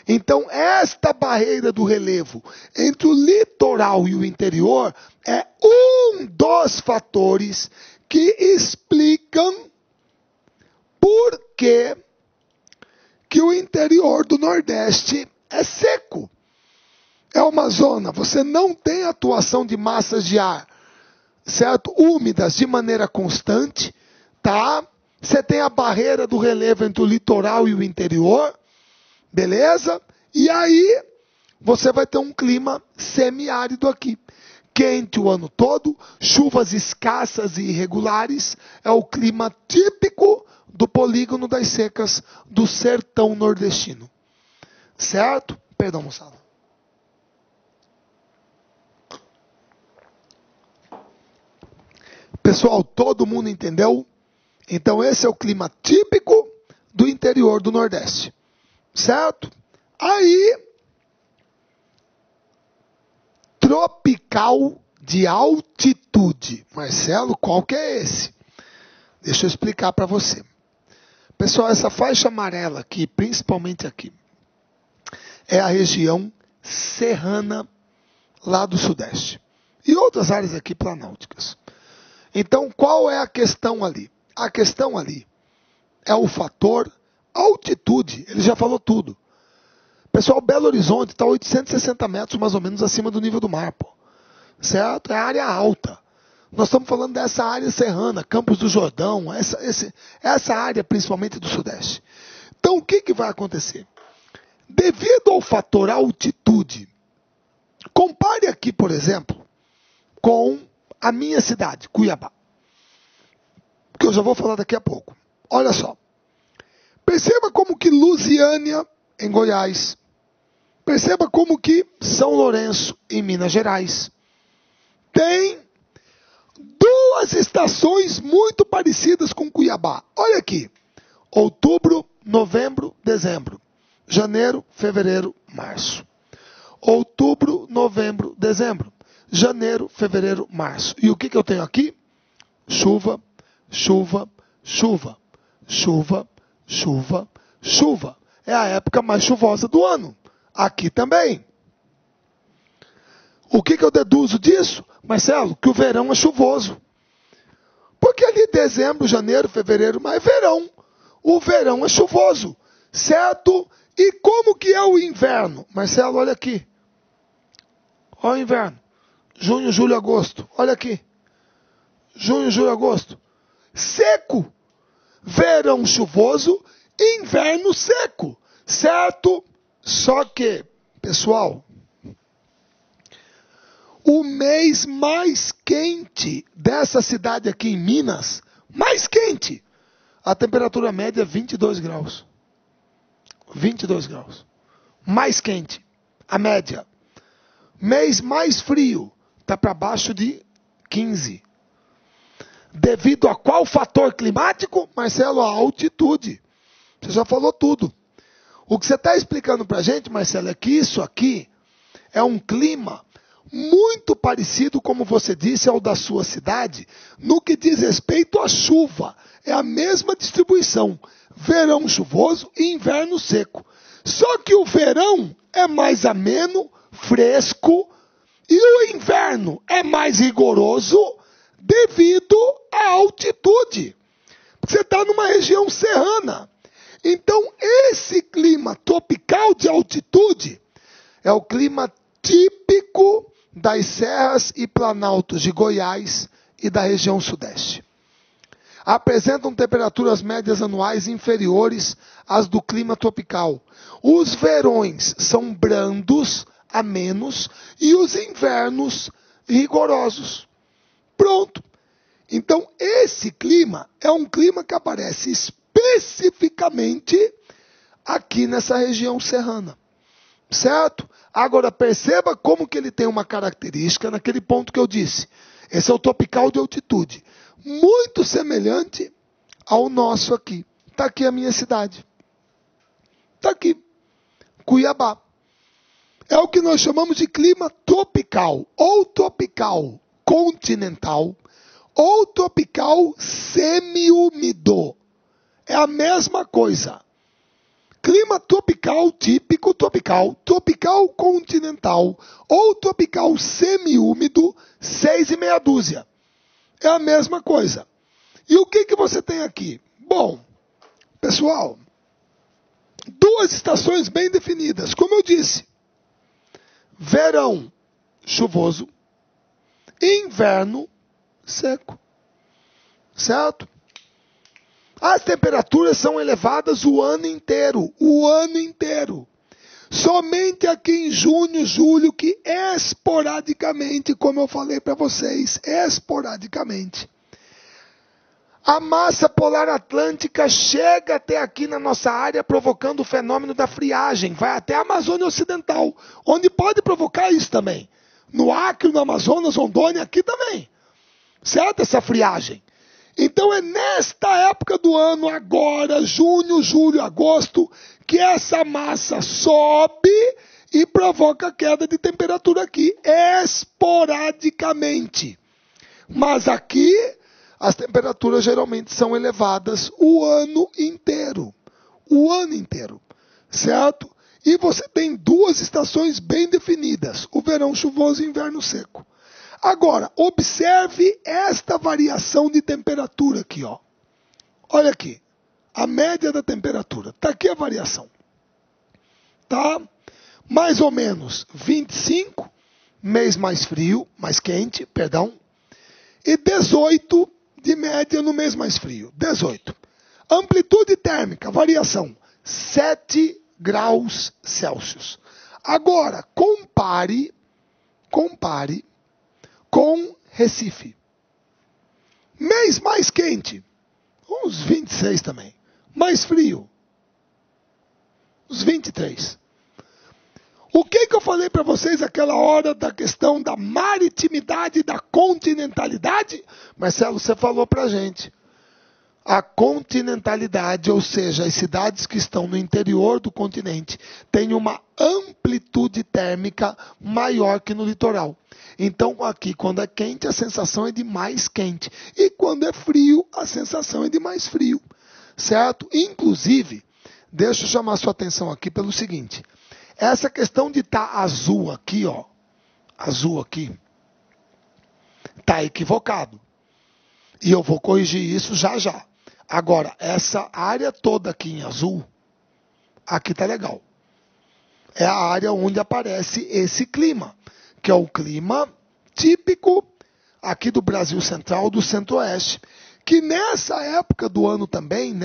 S1: Então, esta barreira do relevo entre o litoral e o interior é um dos fatores que explicam por que o interior do Nordeste é seco. É uma zona, você não tem atuação de massas de ar, certo? Úmidas de maneira constante, tá? Você tem a barreira do relevo entre o litoral e o interior, beleza? E aí, você vai ter um clima semiárido aqui. Quente o ano todo, chuvas escassas e irregulares, é o clima típico do polígono das secas do sertão nordestino. Certo? Perdão, moçada. Pessoal, todo mundo entendeu? Então esse é o clima típico do interior do Nordeste. Certo? Aí, tropical de altitude. Marcelo, qual que é esse? Deixa eu explicar para você. Pessoal, essa faixa amarela aqui, principalmente aqui, é a região serrana lá do Sudeste. E outras áreas aqui planálticas. Então, qual é a questão ali? A questão ali é o fator altitude. Ele já falou tudo. Pessoal, Belo Horizonte está a 860 metros mais ou menos acima do nível do mar, pô. Certo? É área alta. Nós estamos falando dessa área serrana, Campos do Jordão, essa área principalmente do Sudeste. Então, o que vai acontecer? Devido ao fator altitude, compare aqui, por exemplo, com a minha cidade, Cuiabá. que eu já vou falar daqui a pouco. Olha só. Perceba como que Lusiânia, em Goiás, perceba como que São Lourenço, em Minas Gerais, tem duas estações muito parecidas com Cuiabá. Olha aqui. Outubro, novembro, dezembro. Janeiro, fevereiro, março. Outubro, novembro, dezembro. Janeiro, fevereiro, março. E o que eu tenho aqui? Chuva, chuva, chuva. Chuva, chuva, chuva. É a época mais chuvosa do ano. Aqui também. O que eu deduzo disso? Marcelo, que o verão é chuvoso. Porque ali dezembro, janeiro, fevereiro, mas é verão. O verão é chuvoso, certo? E como que é o inverno? Marcelo, olha aqui. Olha o inverno. Junho, julho, agosto. Olha aqui. Junho, julho, agosto. Seco. Verão chuvoso, inverno seco, certo? Só que, pessoal, o mês mais quente dessa cidade aqui em Minas, mais quente, a temperatura média é 22 graus. 22 graus. Mais quente, a média. Mês mais frio, está para baixo de 15. Devido a qual fator climático? Marcelo, a altitude. Você já falou tudo. O que você está explicando para a gente, Marcelo, é que isso aqui é um clima muito parecido, como você disse, ao da sua cidade, no que diz respeito à chuva. É a mesma distribuição. Verão chuvoso e inverno seco. Só que o verão é mais ameno, fresco, e o inverno é mais rigoroso devido à altitude. Você está numa região serrana. Então, esse clima tropical de altitude é o clima típico das serras e planaltos de Goiás e da região sudeste. Apresentam temperaturas médias anuais inferiores às do clima tropical. Os verões são brandos, amenos, e os invernos rigorosos. Pronto. Então, esse clima é um clima que aparece especificamente aqui nessa região serrana. Certo? Agora, perceba como que ele tem uma característica naquele ponto que eu disse. Esse é o tropical de altitude. Muito semelhante ao nosso aqui. Está aqui a minha cidade. Está aqui. Cuiabá. É o que nós chamamos de clima tropical. Ou tropical continental, ou tropical semiúmido. É a mesma coisa. Clima tropical típico, tropical continental, ou tropical semiúmido, 6 e meia dúzia. É a mesma coisa. E o que você tem aqui? Bom, pessoal, duas estações bem definidas. Como eu disse, verão chuvoso, inverno seco. Certo? As temperaturas são elevadas o ano inteiro. O ano inteiro. Somente aqui em junho, julho, que esporadicamente, como eu falei para vocês, esporadicamente, a massa polar atlântica chega até aqui na nossa área, provocando o fenômeno da friagem. Vai até a Amazônia Ocidental, onde pode provocar isso também. No Acre, no Amazonas, Rondônia, aqui também. Certo? Essa friagem. Então é nesta época do ano, agora, junho, julho, agosto, que essa massa sobe e provoca queda de temperatura aqui, esporadicamente. Mas aqui, as temperaturas geralmente são elevadas o ano inteiro. O ano inteiro. Certo? E você tem duas estações bem definidas, o verão chuvoso e o inverno seco. Agora, observe esta variação de temperatura aqui, ó. Olha aqui, a média da temperatura. Está aqui a variação. Tá? Mais ou menos 25, mês mais frio, mais quente, perdão. E 18 de média no mês mais frio. 18. Amplitude térmica, variação, 7 graus Celsius. Agora, compare com Recife. Mês mais quente, Uns 26 também. Mais frio. Uns 23. O que eu falei para vocês aquela hora da questão da maritimidade e da continentalidade? Marcelo, você falou para a gente. A continentalidade, ou seja, as cidades que estão no interior do continente, têm uma amplitude térmica maior que no litoral. Então, aqui, quando é quente, a sensação é de mais quente. E quando é frio, a sensação é de mais frio. Certo? Inclusive, deixa eu chamar a sua atenção aqui pelo seguinte. Essa questão de estar azul aqui, ó. Azul aqui. Está equivocado. E eu vou corrigir isso já já. Agora, essa área toda aqui em azul, aqui tá legal. É a área onde aparece esse clima, que é o clima típico aqui do Brasil Central, do Centro-Oeste, que nessa época do ano também,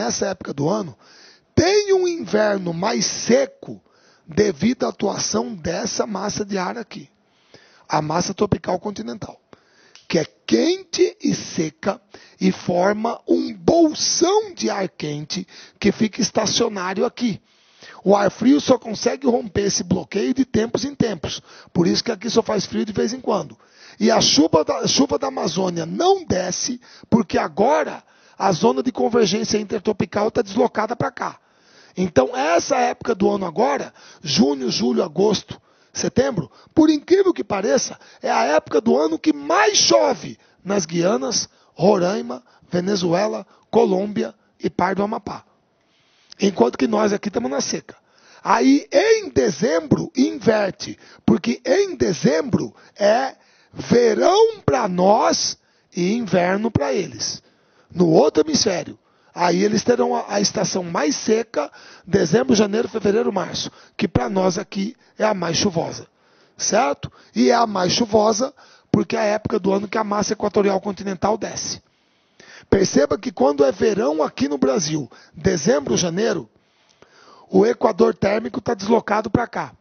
S1: tem um inverno mais seco devido à atuação dessa massa de ar aqui, a massa tropical continental, que é quente e seca e forma um bolsão de ar quente que fica estacionário aqui. O ar frio só consegue romper esse bloqueio de tempos em tempos. Por isso que aqui só faz frio de vez em quando. E a chuva da Amazônia não desce, porque agora a zona de convergência intertropical está deslocada para cá. Então, essa época do ano agora, junho, julho, agosto, setembro, por incrível que pareça, é a época do ano que mais chove nas Guianas, Roraima, Venezuela, Colômbia e Par do Amapá. Enquanto que nós aqui estamos na seca. Aí, em dezembro, inverte, porque em dezembro é verão para nós e inverno para eles. No outro hemisfério. Aí eles terão a estação mais seca, dezembro, janeiro, fevereiro, março, que para nós aqui é a mais chuvosa, certo? E é a mais chuvosa porque é a época do ano que a massa equatorial continental desce. Perceba que quando é verão aqui no Brasil, dezembro, janeiro, o equador térmico está deslocado para cá.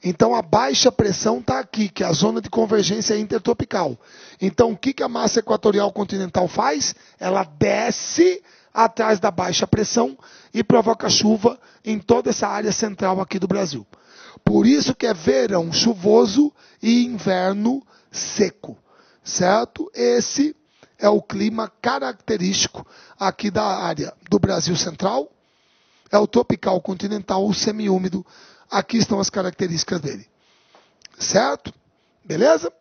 S1: Então a baixa pressão está aqui, que é a zona de convergência intertropical. Então o que a massa equatorial continental faz? Ela desce atrás da baixa pressão e provoca chuva em toda essa área central aqui do Brasil. Por isso que é verão chuvoso e inverno seco, certo? Esse é o clima característico aqui da área do Brasil Central. É o tropical continental, o semiúmido. Aqui estão as características dele, certo? Beleza?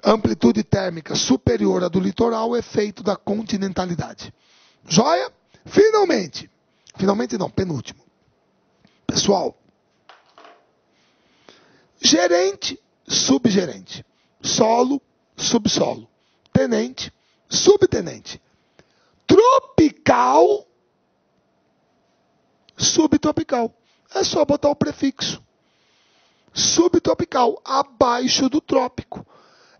S1: Amplitude térmica superior à do litoral, efeito da continentalidade. Joia? Finalmente não, penúltimo. Pessoal, gerente, subgerente, solo, subsolo, tenente, subtenente, tropical, subtropical. É só botar o prefixo. Subtropical, abaixo do trópico.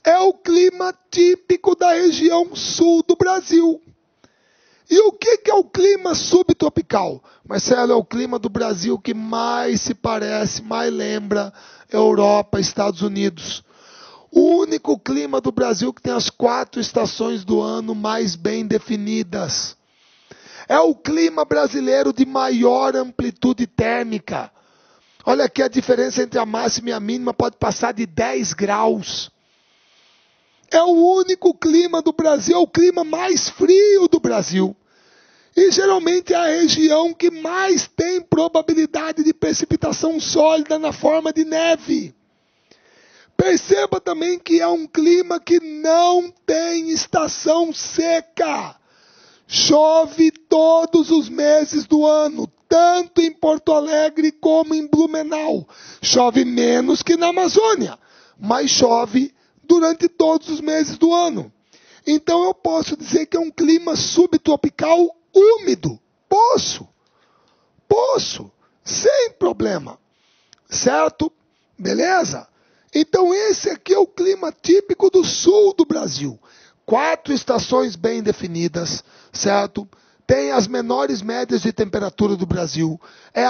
S1: É o clima típico da região sul do Brasil. E o que é o clima subtropical? Marcelo, é o clima do Brasil que mais se parece, mais lembra Europa, Estados Unidos. O único clima do Brasil que tem as 4 estações do ano mais bem definidas. É o clima brasileiro de maior amplitude térmica. Olha aqui a diferença entre a máxima e a mínima, pode passar de 10 graus. É o único clima do Brasil, é o clima mais frio do Brasil. E geralmente é a região que mais tem probabilidade de precipitação sólida na forma de neve. Perceba também que é um clima que não tem estação seca. Chove todos os meses do ano, tanto em Porto Alegre como em Blumenau. Chove menos que na Amazônia, mas chove durante todos os meses do ano. Então eu posso dizer que é um clima subtropical úmido. Posso, sem problema. Certo? Beleza? Então esse aqui é o clima típico do sul do Brasil. 4 estações bem definidas, certo? Tem as menores médias de temperatura do Brasil. É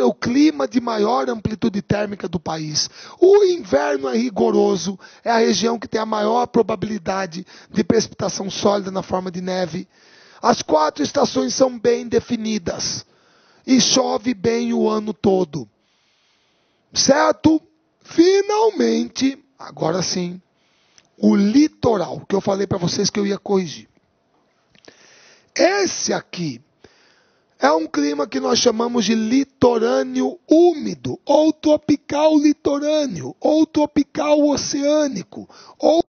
S1: o clima de maior amplitude térmica do país. O inverno é rigoroso. É a região que tem a maior probabilidade de precipitação sólida na forma de neve. As 4 estações são bem definidas. E chove bem o ano todo. Certo? Finalmente, agora sim, o litoral, que eu falei para vocês que eu ia corrigir. Esse aqui é um clima que nós chamamos de litorâneo úmido, ou tropical litorâneo, ou tropical oceânico, ou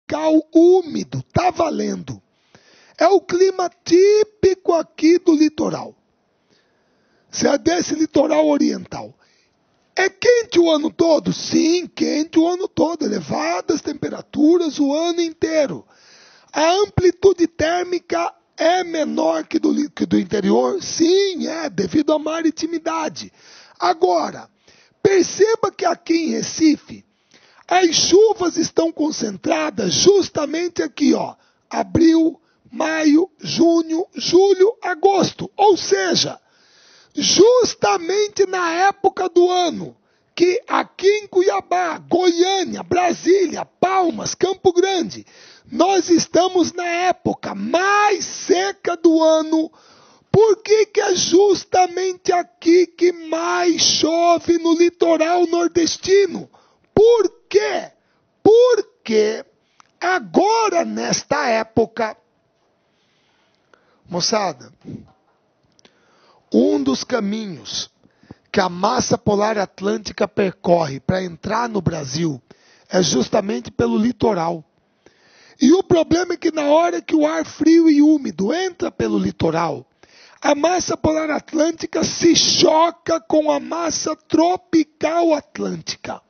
S1: tropical úmido. Tá valendo. É o clima típico aqui do litoral. Se é desse litoral oriental. É quente o ano todo? Sim, quente o ano todo. Elevadas temperaturas o ano inteiro. A amplitude térmica é menor que do interior? Sim, devido à maritimidade. Agora, perceba que aqui em Recife, as chuvas estão concentradas justamente aqui, ó. Abril, maio, junho, julho, agosto. Ou seja, justamente na época do ano que aqui em Cuiabá, Goiânia, Brasília, Palmas, Campo Grande, nós estamos na época mais seca do ano. Por que é justamente aqui que mais chove no litoral nordestino? Por quê? Porque agora, nesta época, moçada, um dos caminhos que a massa polar atlântica percorre para entrar no Brasil é justamente pelo litoral. E o problema é que na hora que o ar frio e úmido entra pelo litoral, a massa polar atlântica se choca com a massa tropical atlântica.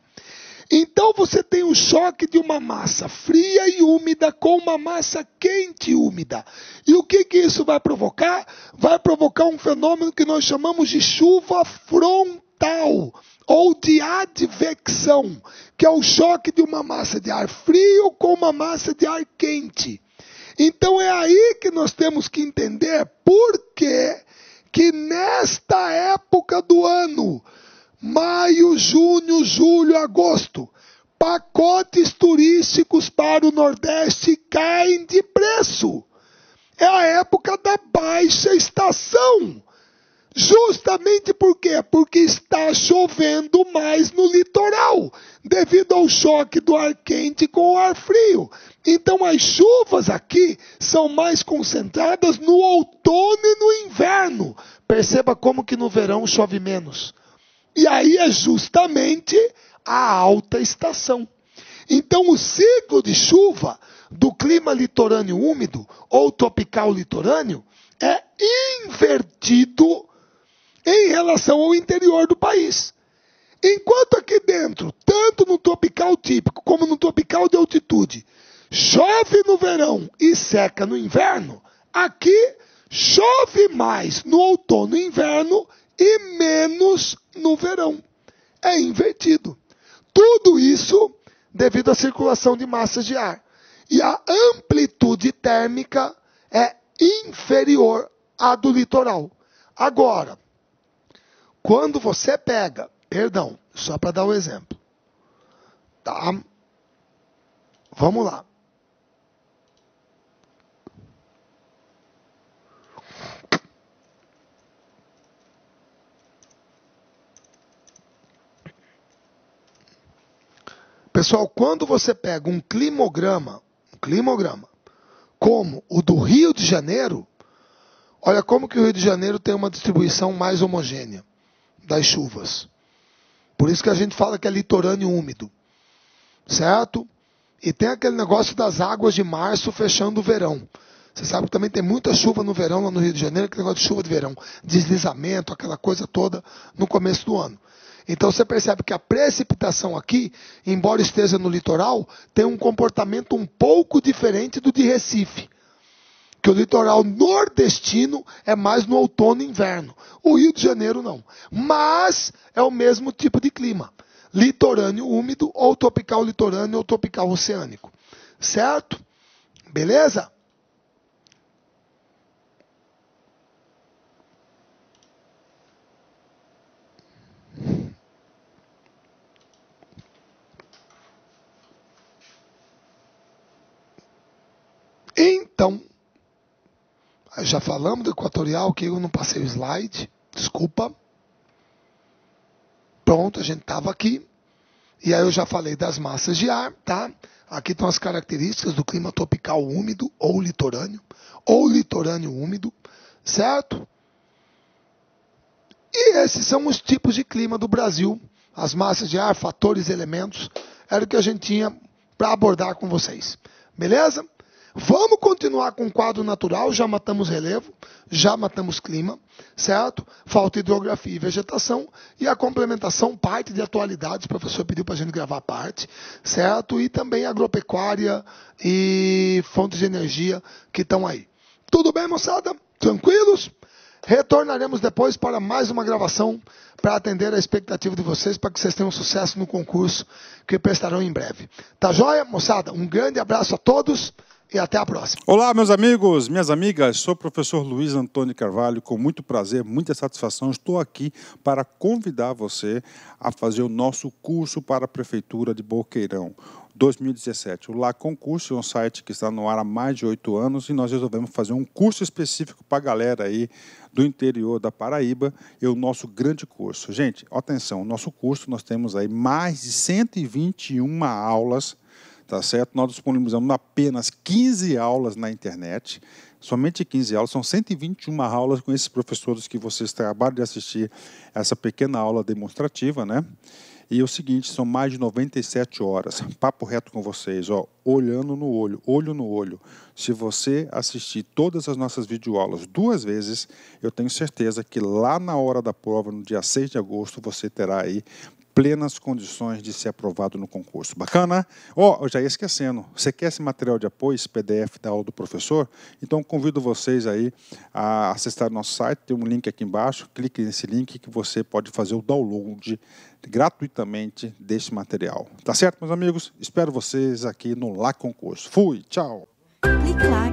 S1: Então você tem o choque de uma massa fria e úmida com uma massa quente e úmida. E o que isso vai provocar? Vai provocar um fenômeno que nós chamamos de chuva frontal ou de advecção, que é o choque de uma massa de ar frio com uma massa de ar quente. Então é aí que nós temos que entender por que nesta época do ano, maio, junho, julho, agosto, pacotes turísticos para o Nordeste caem de preço. É a época da baixa estação. Justamente por quê? Porque está chovendo mais no litoral, devido ao choque do ar quente com o ar frio. Então as chuvas aqui são mais concentradas no outono e no inverno. Perceba como que no verão chove menos. E aí é justamente a alta estação. Então o ciclo de chuva do clima litorâneo úmido ou tropical litorâneo é invertido em relação ao interior do país. Enquanto aqui dentro, tanto no tropical típico como no tropical de altitude, chove no verão e seca no inverno, aqui chove mais no outono e inverno e menos no verão. É invertido. Tudo isso devido à circulação de massas de ar. E a amplitude térmica é inferior à do litoral. Agora, quando você pega, só para dar um exemplo, tá? Vamos lá. Pessoal, quando você pega um climograma, como o do Rio de Janeiro, olha como que o Rio de Janeiro tem uma distribuição mais homogênea das chuvas. Por isso que a gente fala que é litorâneo úmido, certo? E tem aquele negócio das águas de março fechando o verão. Você sabe que também tem muita chuva no verão lá no Rio de Janeiro, aquele negócio de chuva de verão, deslizamento, aquela coisa toda no começo do ano. Então você percebe que a precipitação aqui, embora esteja no litoral, tem um comportamento um pouco diferente do de Recife. Que o litoral nordestino é mais no outono e inverno. O Rio de Janeiro não. Mas é o mesmo tipo de clima. Litorâneo úmido, ou tropical litorâneo, ou tropical oceânico. Certo? Beleza? Então, Já falamos do Equatorial, que eu não passei o slide. Desculpa. Pronto, a gente estava aqui. E aí eu já falei das massas de ar, tá? Aqui estão as características do clima tropical úmido ou litorâneo úmido, certo? E esses são os tipos de clima do Brasil. As massas de ar, fatores, elementos, era o que a gente tinha para abordar com vocês. Beleza? Vamos continuar com o quadro natural, já matamos relevo, já matamos clima, certo? Falta hidrografia e vegetação, e a complementação, parte de atualidades, o professor pediu para a gente gravar parte, certo? E também agropecuária e fontes de energia que estão aí. Tudo bem, moçada? Tranquilos? Retornaremos depois para mais uma gravação para atender a expectativa de vocês, para que vocês tenham sucesso no concurso que prestarão em breve. Tá joia, moçada? Um grande abraço a todos e até a próxima.
S2: Olá, meus amigos, minhas amigas, sou o professor Luiz Antônio Carvalho, com muito prazer, muita satisfação, estou aqui para convidar você a fazer o nosso curso para a Prefeitura de Boqueirão 2017. O LA Concurso é um site que está no ar há mais de 8 anos e nós resolvemos fazer um curso específico para a galera aí do interior da Paraíba e o nosso grande curso. Gente, atenção, o nosso curso nós temos aí mais de 121 aulas. Tá certo? Nós disponibilizamos apenas 15 aulas na internet, somente 15 aulas, são 121 aulas com esses professores que vocês acabaram de assistir essa pequena aula demonstrativa, né? E o seguinte, são mais de 97 horas, papo reto com vocês, ó, olhando no olho, olho no olho. Se você assistir todas as nossas videoaulas 2 vezes, eu tenho certeza que lá na hora da prova, no dia 6 de agosto, você terá aí plenas condições de ser aprovado no concurso. Bacana? Ó, eu já ia esquecendo, você quer esse material de apoio, esse PDF da aula do professor? Então convido vocês aí a acessar o nosso site, tem um link aqui embaixo, clique nesse link que você pode fazer o download gratuitamente deste material. Tá certo, meus amigos? Espero vocês aqui no LA Concurso. Fui, tchau!
S3: Clique lá.